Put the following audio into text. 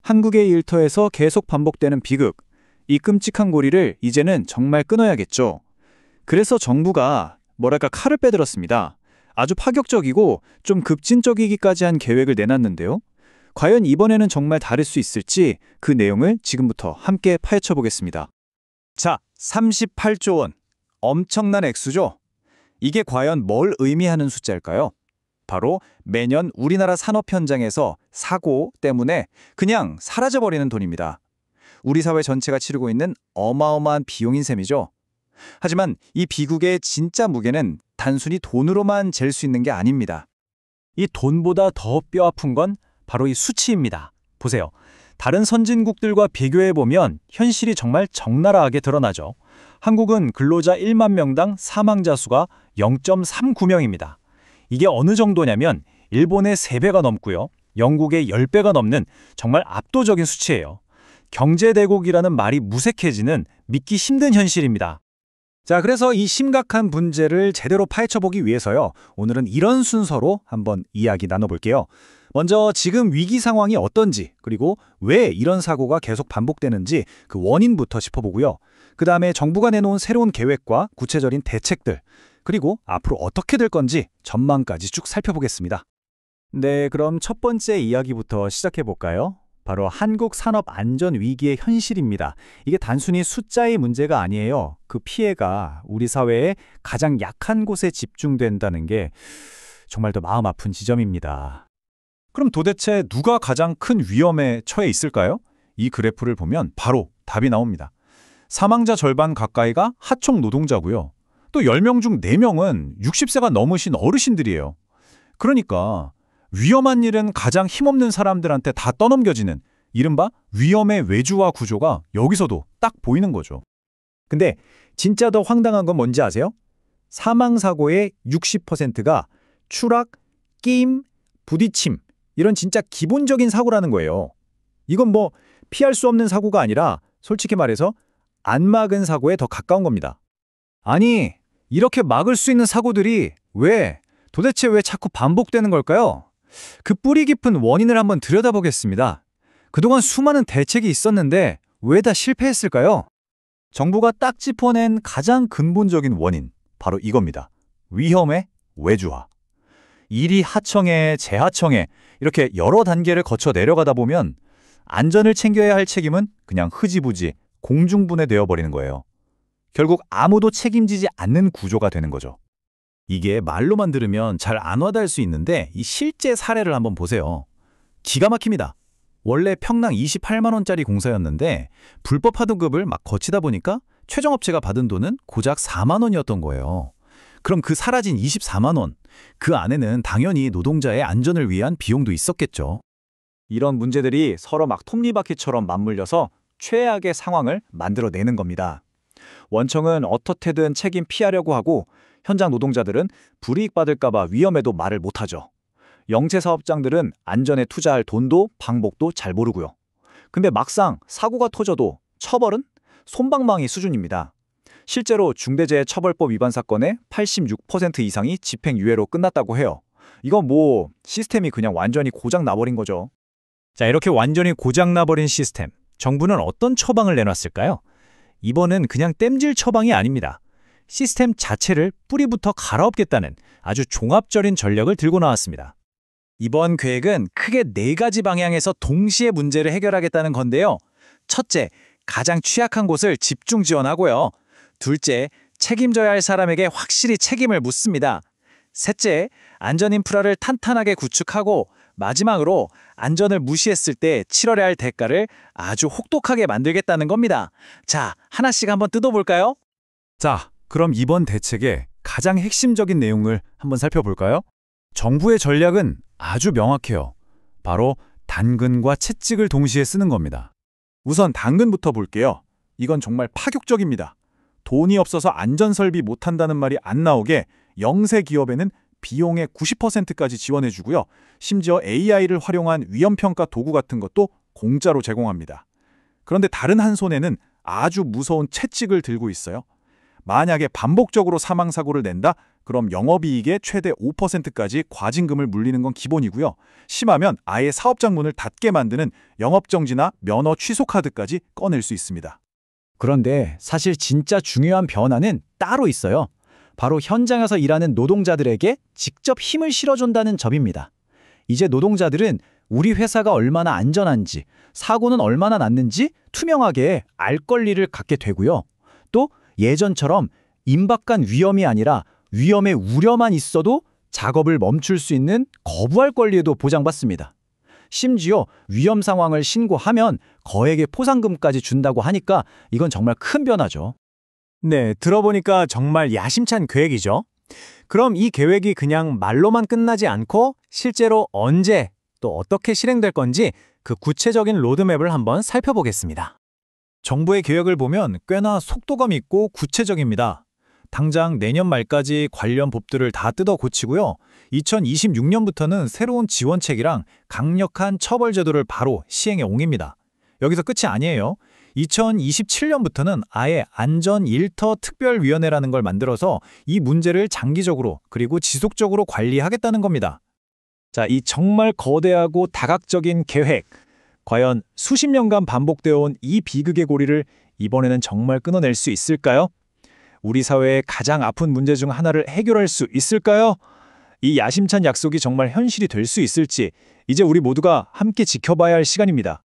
한국의 일터에서 계속 반복되는 비극, 이 끔찍한 고리를 이제는 정말 끊어야겠죠. 그래서 정부가 칼을 빼들었습니다. 아주 파격적이고 좀 급진적이기까지 한 계획을 내놨는데요. 과연 이번에는 정말 다를 수 있을지 그 내용을 지금부터 함께 파헤쳐 보겠습니다. 자, 38조 원. 엄청난 액수죠? 이게 과연 뭘 의미하는 숫자일까요? 바로 매년 우리나라 산업 현장에서 사고 때문에 그냥 사라져버리는 돈입니다. 우리 사회 전체가 치르고 있는 어마어마한 비용인 셈이죠. 하지만 이 비극의 진짜 무게는 단순히 돈으로만 잴 수 있는 게 아닙니다. 이 돈보다 더 뼈아픈 건 바로 이 수치입니다. 보세요. 다른 선진국들과 비교해보면 현실이 정말 적나라하게 드러나죠. 한국은 근로자 1만 명당 사망자 수가 0.39명입니다. 이게 어느 정도냐면 일본의 3배가 넘고요. 영국의 10배가 넘는 정말 압도적인 수치예요. 경제대국이라는 말이 무색해지는 믿기 힘든 현실입니다. 자, 그래서 이 심각한 문제를 제대로 파헤쳐보기 위해서요. 오늘은 이런 순서로 한번 이야기 나눠볼게요. 먼저 지금 위기 상황이 어떤지, 그리고 왜 이런 사고가 계속 반복되는지 그 원인부터 짚어보고요. 그 다음에 정부가 내놓은 새로운 계획과 구체적인 대책들, 그리고 앞으로 어떻게 될 건지 전망까지 쭉 살펴보겠습니다. 네, 그럼 첫 번째 이야기부터 시작해볼까요? 바로 한국 산업 안전 위기의 현실입니다. 이게 단순히 숫자의 문제가 아니에요. 그 피해가 우리 사회의 가장 약한 곳에 집중된다는 게 정말 더 마음 아픈 지점입니다. 그럼 도대체 누가 가장 큰 위험에 처해 있을까요? 이 그래프를 보면 바로 답이 나옵니다. 사망자 절반 가까이가 하청 노동자고요. 또 10명 중 4명은 60세가 넘으신 어르신들이에요. 그러니까 위험한 일은 가장 힘없는 사람들한테 다 떠넘겨지는 이른바 위험의 외주화 구조가 여기서도 딱 보이는 거죠. 근데 진짜 더 황당한 건 뭔지 아세요? 사망사고의 60%가 추락, 끼임, 부딪힘 이런 진짜 기본적인 사고라는 거예요. 이건 뭐 피할 수 없는 사고가 아니라 솔직히 말해서 안 막은 사고에 더 가까운 겁니다. 아니, 이렇게 막을 수 있는 사고들이 도대체 왜 자꾸 반복되는 걸까요? 그 뿌리 깊은 원인을 한번 들여다보겠습니다. 그동안 수많은 대책이 있었는데 왜 다 실패했을까요? 정부가 딱 짚어낸 가장 근본적인 원인, 바로 이겁니다. 위험의 외주화. 일이 하청에, 재하청에 이렇게 여러 단계를 거쳐 내려가다 보면 안전을 챙겨야 할 책임은 그냥 흐지부지 공중분해되어 버리는 거예요. 결국 아무도 책임지지 않는 구조가 되는 거죠. 이게 말로만 들으면 잘 안 와닿을 수 있는데 이 실제 사례를 한번 보세요. 기가 막힙니다. 원래 평당 28만 원짜리 공사였는데 불법 하도급을 막 거치다 보니까 최종업체가 받은 돈은 고작 4만 원이었던 거예요. 그럼 그 사라진 24만 원, 그 안에는 당연히 노동자의 안전을 위한 비용도 있었겠죠. 이런 문제들이 서로 막 톱니바퀴처럼 맞물려서 최악의 상황을 만들어내는 겁니다. 원청은 어떻게든 책임 피하려고 하고 현장 노동자들은 불이익 받을까 봐 위험에도 말을 못하죠. 영세 사업장들은 안전에 투자할 돈도 방법도 잘 모르고요. 근데 막상 사고가 터져도 처벌은 솜방망이 수준입니다. 실제로 중대재해처벌법 위반 사건의 86% 이상이 집행유예로 끝났다고 해요. 이건 뭐 시스템이 그냥 완전히 고장 나버린 거죠. 자, 이렇게 완전히 고장 나버린 시스템, 정부는 어떤 처방을 내놨을까요? 이번은 그냥 땜질 처방이 아닙니다. 시스템 자체를 뿌리부터 갈아엎겠다는 아주 종합적인 전략을 들고 나왔습니다. 이번 계획은 크게 4가지 방향에서 동시에 문제를 해결하겠다는 건데요. 첫째, 가장 취약한 곳을 집중 지원하고요. 둘째, 책임져야 할 사람에게 확실히 책임을 묻습니다. 셋째, 안전 인프라를 탄탄하게 구축하고 마지막으로 안전을 무시했을 때 치러야 할 대가를 아주 혹독하게 만들겠다는 겁니다. 자, 하나씩 한번 뜯어볼까요? 자, 그럼 이번 대책의 가장 핵심적인 내용을 한번 살펴볼까요? 정부의 전략은 아주 명확해요. 바로 당근과 채찍을 동시에 쓰는 겁니다. 우선 당근부터 볼게요. 이건 정말 파격적입니다. 돈이 없어서 안전설비 못한다는 말이 안 나오게 영세 기업에는 비용의 90%까지 지원해주고요. 심지어 AI를 활용한 위험평가 도구 같은 것도 공짜로 제공합니다. 그런데 다른 한 손에는 아주 무서운 채찍을 들고 있어요. 만약에 반복적으로 사망사고를 낸다? 그럼 영업이익의 최대 5%까지 과징금을 물리는 건 기본이고요. 심하면 아예 사업장 문을 닫게 만드는 영업정지나 면허 취소 카드까지 꺼낼 수 있습니다. 그런데 사실 진짜 중요한 변화는 따로 있어요. 바로 현장에서 일하는 노동자들에게 직접 힘을 실어준다는 점입니다. 이제 노동자들은 우리 회사가 얼마나 안전한지, 사고는 얼마나 났는지 투명하게 알 권리를 갖게 되고요. 또 예전처럼 임박한 위험이 아니라 위험의 우려만 있어도 작업을 멈출 수 있는 거부할 권리에도 보장받습니다. 심지어 위험 상황을 신고하면 거액의 포상금까지 준다고 하니까 이건 정말 큰 변화죠. 네, 들어보니까 정말 야심찬 계획이죠. 그럼 이 계획이 그냥 말로만 끝나지 않고 실제로 언제 또 어떻게 실행될 건지 그 구체적인 로드맵을 한번 살펴보겠습니다. 정부의 계획을 보면 꽤나 속도감 있고 구체적입니다. 당장 내년 말까지 관련 법들을 다 뜯어 고치고요. 2026년부터는 새로운 지원책이랑 강력한 처벌 제도를 바로 시행에 옮깁니다. 여기서 끝이 아니에요. 2027년부터는 아예 안전 일터 특별위원회라는 걸 만들어서 이 문제를 장기적으로 그리고 지속적으로 관리하겠다는 겁니다. 자, 이 정말 거대하고 다각적인 계획. 과연 수십 년간 반복되어 온 이 비극의 고리를 이번에는 정말 끊어낼 수 있을까요? 우리 사회의 가장 아픈 문제 중 하나를 해결할 수 있을까요? 이 야심찬 약속이 정말 현실이 될 수 있을지 이제 우리 모두가 함께 지켜봐야 할 시간입니다.